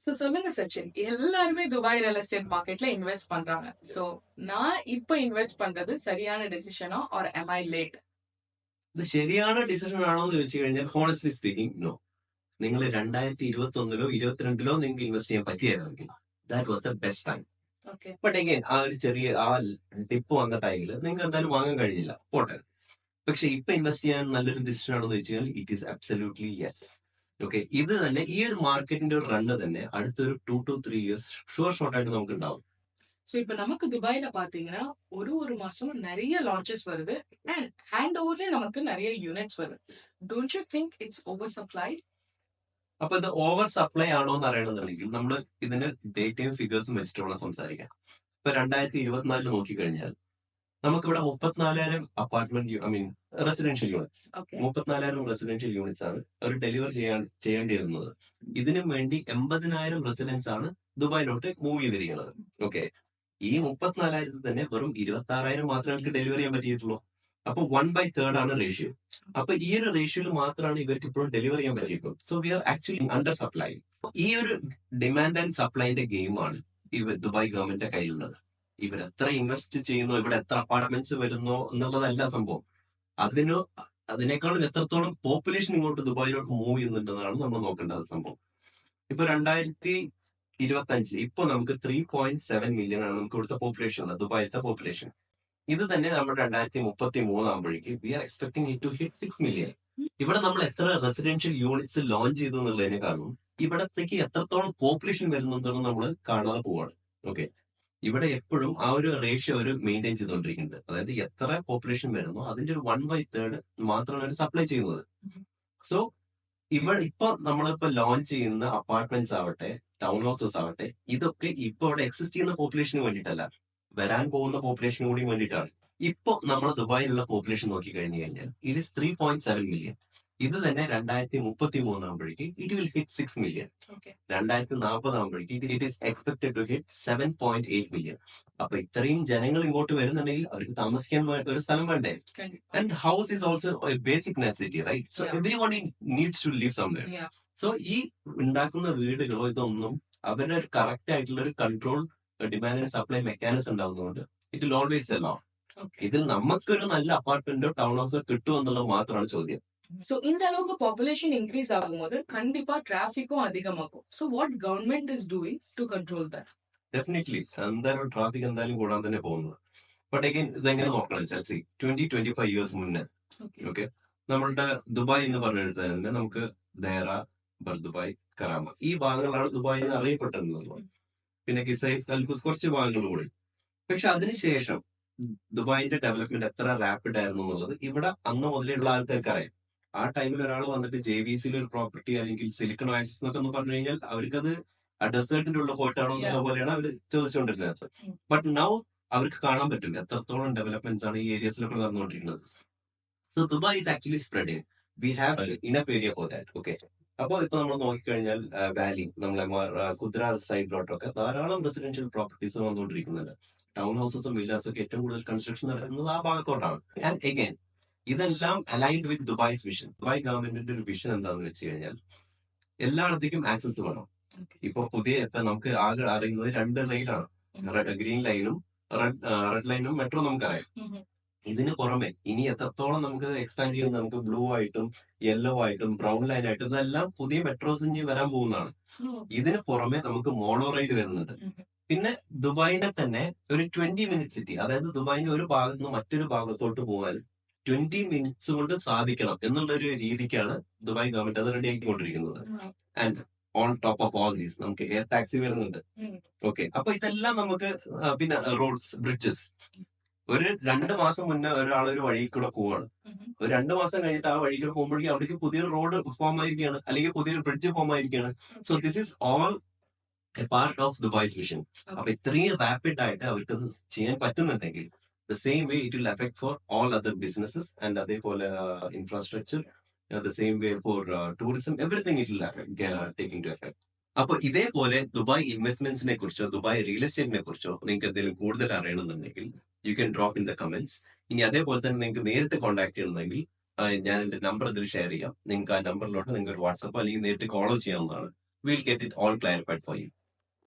So சொல்லுங்க சச்சின், எல்லாருமே Dubai real estate மார்க்கெட்ல இன்வெஸ்ட் பண்றாங்க. சோ நான் இப்ப இன்வெஸ்ட் பண்றது சரியான டெசிஷனா ஆர் am I late? ഇത് ശരിயான ഡിസിഷൻ ആണോ എന്ന് ചോദിച്ചു കഴിഞ്ഞാൽ ഹോണസ്റ്റ്ലി സ്പീക്കിംഗ് നോ. നിങ്ങൾ 2021-ലോ 22-ലോ നിങ്ങൾക്ക് ഇൻവെസ്റ്റ് ചെയ്യാൻ പറ്റിയായിരുന്നെങ്കിൽ that was the best time. Okay. But again ആ ഒരു ചെറിയ ടിപ്പ് വന്ന ടൈമിൽ നിങ്ങൾക്ക് എന്തായാലും വാങ്ങാൻ കഴിഞ്ഞില്ല, പോട്ടെ. പക്ഷെ ഇപ്പൊ ഇൻവെസ്റ്റ് ചെയ്യാൻ നല്ലൊരു ഡിസിഷൻ ആണോ എന്ന് ചോദിച്ചു കഴിഞ്ഞാൽ it is absolutely yes. Okay, ഇത് തന്നെ ഈ ഒരു മാർക്കറ്റിന്റെ ഒരു റണ്ണ് തന്നെ അടുത്തൊരു 2 to 3 ഇയേഴ്സ് ഷുവർ ഷോർട്ട് ആയിട്ട് നമുക്ക് ഉണ്ടാവും. சோ இப்ப நமக்கு துபாய்ல பாத்தீங்கன்னா ஒரு மாசம் நிறைய லான்ச்சஸ் வருது அண்ட் ஹேண்ட் ஓவர்ல நமக்கு நிறைய யூனிட்ஸ் வருது. Don't you think it's over supplied? അപ്പൊ ഇത് ഓവർ സപ്ലൈ ആണോ എന്ന് അറിയണമെന്നുണ്ടെങ്കിൽ നമ്മൾ ഇതിന് ഡേറ്റയും ഫിഗേഴ്സും വെച്ചിട്ട് വേണം സംസാരിക്കാം. ഇപ്പൊ 2024 നോക്കിക്കഴിഞ്ഞാൽ നമുക്കിവിടെ 34,000 apartment residential units, 34,000 residential units ആണ് അവർ ഡെലിവർ ചെയ്യേണ്ടിയിരുന്നത്. ഇതിനു വേണ്ടി 80,000 റെസിഡൻസ് ആണ് ദുബായിലോട്ട് മൂവ് ചെയ്തിരിക്കുന്നത്. ഓക്കെ, ഈ 34,000 തന്നെ വെറും 26,000 മാത്രമേ അവർക്ക് ഡെലിവർ ചെയ്യാൻ പറ്റിയിട്ടുള്ളൂ. അപ്പൊ 1/3 ആണ് റേഷ്യോ. അപ്പൊ ഈ ഒരു റേഷ്യോയിൽ മാത്രമാണ് ഇവർക്ക് ഇപ്പോഴും ഡെലിവർ ചെയ്യാൻ പറ്റിയിട്ടുള്ളൂ. So we are actually under supply. ഈ ഒരു ഡിമാൻഡ് ആൻഡ് സപ്ലൈന്റെ ഗെയിമാണ് ദുബായ് ഗവൺമെന്റിന്റെ കയ്യിലുള്ളത്. ഇവർ എത്ര ഇൻവെസ്റ്റ് ചെയ്യുന്നു, ഇവിടെ എത്ര അപ്പാർട്ട്മെന്റ്സ് വരുന്നോ എന്നുള്ളതല്ല സംഭവം. അതിനേക്കാളും എത്രത്തോളം പോപ്പുലേഷൻ ഇങ്ങോട്ട് ദുബായിലോട്ട് മൂവ് ചെയ്യുന്നുണ്ടെന്നാണ് നമ്മൾ നോക്കേണ്ടത് സംഭവം. ഇപ്പൊ 2025 ഇപ്പൊ നമുക്ക് 3.7 മില്യൺ ആണ് നമുക്ക് ഇവിടുത്തെ പോപ്പുലേഷൻ ഉള്ളത്, ദുബായിലത്തെ പോപ്പുലേഷൻ. ഇത് തന്നെ നമ്മൾ 2033 ആകുമ്പോഴേക്ക് we are expecting it to hit 6 million. ഇവിടെ നമ്മൾ എത്ര റെസിഡൻഷ്യൽ യൂണിറ്റ്സ് ലോഞ്ച് ചെയ്തു എന്നുള്ളതിനെക്കാളും ഇവിടത്തേക്ക് എത്രത്തോളം പോപ്പുലേഷൻ വരുന്നുണ്ടെന്ന് നമ്മൾ കാണാതെ പോവാണ്. ഓക്കെ, ഇവിടെ എപ്പോഴും ആ ഒരു റേഷ്യോ ഒരു മെയിൻറ്റെയിൻ ചെയ്തുകൊണ്ടിരിക്കുന്നുണ്ട്. അതായത് എത്ര പോപ്പുലേഷൻ വരുന്നോ അതിന്റെ ഒരു 1/3 മാത്രമാണ് അവർ സപ്ലൈ ചെയ്യുന്നത്. സോ ഇപ്പൊ നമ്മളിപ്പോ ലോഞ്ച് ചെയ്യുന്ന അപ്പാർട്ട്മെന്റ്സ് ആവട്ടെ, ടൗൺ ഹൗസസ് ആവട്ടെ, ഇതൊക്കെ ഇപ്പൊ ഇവിടെ എക്സിസ്റ്റ് ചെയ്യുന്ന പോപ്പുലേഷന് വേണ്ടിയിട്ടല്ല, വരാൻ പോകുന്ന പോപ്പുലേഷന് കൂടി വേണ്ടിയിട്ടാണ്. ഇപ്പൊ നമ്മൾ ദുബായിലുള്ള പോപ്പുലേഷൻ നോക്കി കഴിഞ്ഞു കഴിഞ്ഞാൽ ഇറ്റ് ഇസ് 3.7 മില്യൺ. ഇത് തന്നെ 2033 ആകുമ്പോഴേക്ക് ഇറ്റ് വിൽ ഹിറ്റ് 6 മില്യൺ. 2040 ആകുമ്പോഴേക്ക് it is expected to hit 7.8 million. അപ്പൊ ഇത്രയും ജനങ്ങൾ ഇങ്ങോട്ട് വരുന്നുണ്ടെങ്കിൽ അവർക്ക് താമസിക്കാൻ ഒരു സ്ഥലം വേണ്ടേ? And house is also basic necessity, right? So everyone needs to live somewhere. So ഈ ഉണ്ടാക്കുന്ന വീടുകളോ ഇതൊന്നും അവരുടെ ഒരു കറക്റ്റ് ആയിട്ടുള്ള ഒരു control demand and supply mechanism ഉണ്ടാവുന്നതുകൊണ്ട് it will always sell out. ഇതിൽ നമുക്കൊരു നല്ല അപ്പാർട്ട്മെന്റോ ടൗൺ ഹൗസോ കിട്ടുമോ എന്നുള്ളത് മാത്രമാണ് ചോദ്യം. சோ இந்த அளவுக்கு பாப்புலேஷன் இன்க்ரீஸ் ஆகும்போது கண்டிப்பா டிராபிக்கும் அதிகமாகும். So what government is doing to control that? Definitely എന്തായാലും ട്രാഫിക് എന്തായാലും കൂടാൻ തന്നെ പോകുന്നത്. ബട്ട് അഗൈൻ ഇതെങ്ങനെ നോക്കണം വെച്ചാൽ 20-25 ഇയേഴ്സ് മുന്നേ ഓക്കെ നമ്മളുടെ ദുബായ് എന്ന് പറഞ്ഞെടുത്ത് തന്നെ നമുക്ക് ദേറ, ബർദുബായ്, കറാമ ഈ ഭാഗങ്ങളാണ് ദുബായ് എന്ന് അറിയപ്പെട്ടിരുന്നത്. പിന്നെ കിസൈസ്, അൽഖുസ് കുറച്ച് ഭാഗങ്ങൾ കൂടി. പക്ഷെ അതിനുശേഷം ദുബായിന്റെ ഡെവലപ്മെന്റ് എത്ര റാപ്പിഡ് ആയിരുന്നു എന്നുള്ളത് ഇവിടെ അന്ന് മുതലുള്ള ആൾക്കാർക്ക് അറിയാം. ആ ടൈമിൽ ഒരാൾ വന്നിട്ട് JVCയിൽ ഒരു പ്രോപ്പർട്ടി അല്ലെങ്കിൽ സിലിക്കൺ ഓയസിസ് എന്നൊക്കെ ഒന്ന് പറഞ്ഞു കഴിഞ്ഞാൽ അവർക്കത് ആ ഡെസേർട്ടിന്റെ ഉള്ള പോയിട്ടാണോ എന്നുള്ള പോലെയാണ് അവർ ചോദിച്ചുകൊണ്ടിരുന്നത്. ബട്ട് നൗ അവർക്ക് കാണാൻ പറ്റും എത്രത്തോളം ഡെവലപ്മെന്റ്സ് ആണ് ഈ ഏരിയസിലൊക്കെ നടന്നുകൊണ്ടിരിക്കുന്നത്. So Dubai is actually spreading. We have enough area for that. Okay, അപ്പോൾ ഇപ്പൊ നമ്മൾ നോക്കിക്കഴിഞ്ഞാൽ വാലി, നമ്മളെ കുദ്ര സൈഡിലോട്ടൊക്കെ ധാരാളം റെസിഡൻഷ്യൽ പ്രോപ്പർട്ടീസ് വന്നുകൊണ്ടിരിക്കുന്നുണ്ട്. ടൗൺ ഹൗസസും വില്ലാസും ഒക്കെ ഏറ്റവും കൂടുതൽ കൺസ്ട്രക്ഷൻ നടക്കുന്നത് ആ ഭാഗത്തോട്ടാണ്. ആൻഡ് എഗൈൻ ഇതെല്ലാം അലൈൻഡ് വിത്ത് ദുബായ്സ് വിഷൻ. ദുബായ് ഗവൺമെന്റിന്റെ ഒരു വിഷൻ എന്താണെന്ന് വെച്ച് കഴിഞ്ഞാൽ എല്ലായിടത്തേക്കും ആക്സസ് വേണം. ഇപ്പൊ ഇപ്പൊ നമുക്ക് ആകെ അറിയുന്നത് 2 ലൈനാണ്, ഗ്രീൻ ലൈനും റെഡ് ലൈനും മെട്രോ നമുക്കറിയാം. ഇതിന് പുറമെ ഇനി എത്രത്തോളം നമുക്ക് എക്സ്പാൻഡ് ചെയ്യുന്നത് നമുക്ക് ബ്ലൂ ആയിട്ടും യെല്ലോ ആയിട്ടും ബ്രൗൺ ലൈൻ ആയിട്ടും ഇതെല്ലാം പുതിയ മെട്രോസ് ഇനി വരാൻ പോകുന്നതാണ്. ഇതിന് പുറമെ നമുക്ക് മോണോ റെയിൽ വരുന്നുണ്ട്. പിന്നെ ദുബായിനെ തന്നെ ഒരു 20 മിനിറ്റ് സിറ്റി, അതായത് ദുബായിന്റെ ഒരു ഭാഗത്ത് നിന്ന് മറ്റൊരു ഭാഗത്തോട്ട് പോകാൻ 20 മിനിറ്റ്സ് കൊണ്ട് സാധിക്കണം എന്നുള്ള ഒരു രീതിക്കാണ് ദുബായ് ഗവൺമെന്റ് അത് റെഡി ആക്കിക്കൊണ്ടിരിക്കുന്നത്. And on top of all these നമുക്ക് എയർ ടാക്സി വരുന്നുണ്ട്. ഓക്കെ, അപ്പൊ ഇതെല്ലാം നമുക്ക് പിന്നെ റോഡ്സ്, ബ്രിഡ്ജസ്. ഒരു 2 മാസം മുന്നേ ഒരാൾ ഒരു വഴി കൂടെ പോവാണ്, ഒരു 2 മാസം കഴിഞ്ഞിട്ട് ആ വഴി കൂടെ പോകുമ്പോഴേക്കും അവിടേക്ക് പുതിയൊരു റോഡ് ഫോം ആയിരിക്കുകയാണ്, അല്ലെങ്കിൽ പുതിയൊരു ബ്രിഡ്ജ് ഫോം ആയിരിക്കുകയാണ്. So this is all a part of Dubai's vision. അപ്പൊ ഇത്രയും റാപ്പിഡ് ആയിട്ട് അവർക്ക് ചെയ്യാൻ പറ്റുന്നുണ്ടെങ്കിൽ the same way it will affect for all other businesses and അതേപോലെ infrastructure, the same way for tourism, everything it will take into effect. അപ്പൊ ഇതേപോലെ Dubai ഇൻവെസ്റ്റ്മെന്റ്സിനെ കുറിച്ചോ ദുബായ് റിയൽ എസ്റ്റേറ്റിനെ കുറിച്ചോ നിങ്ങൾക്ക് എന്തെങ്കിലും കൂടുതൽ അറിയണമെന്നുണ്ടെങ്കിൽ you can drop in the comments. ഇനി അതേപോലെ തന്നെ നിങ്ങൾക്ക് നേരിട്ട് കോൺടാക്ട് ചെയ്യണമെങ്കിൽ ഞാൻ എന്റെ നമ്പർ ഇതിൽ ഷെയർ ചെയ്യാം. നിങ്ങൾക്ക് ആ നമ്പറിലോട്ട് നിങ്ങൾക്ക് ഒരു വാട്സപ്പ് അല്ലെങ്കിൽ നേരിട്ട് കോളോ ചെയ്യാവുന്നതാണ്. we'll get it all clarified for you.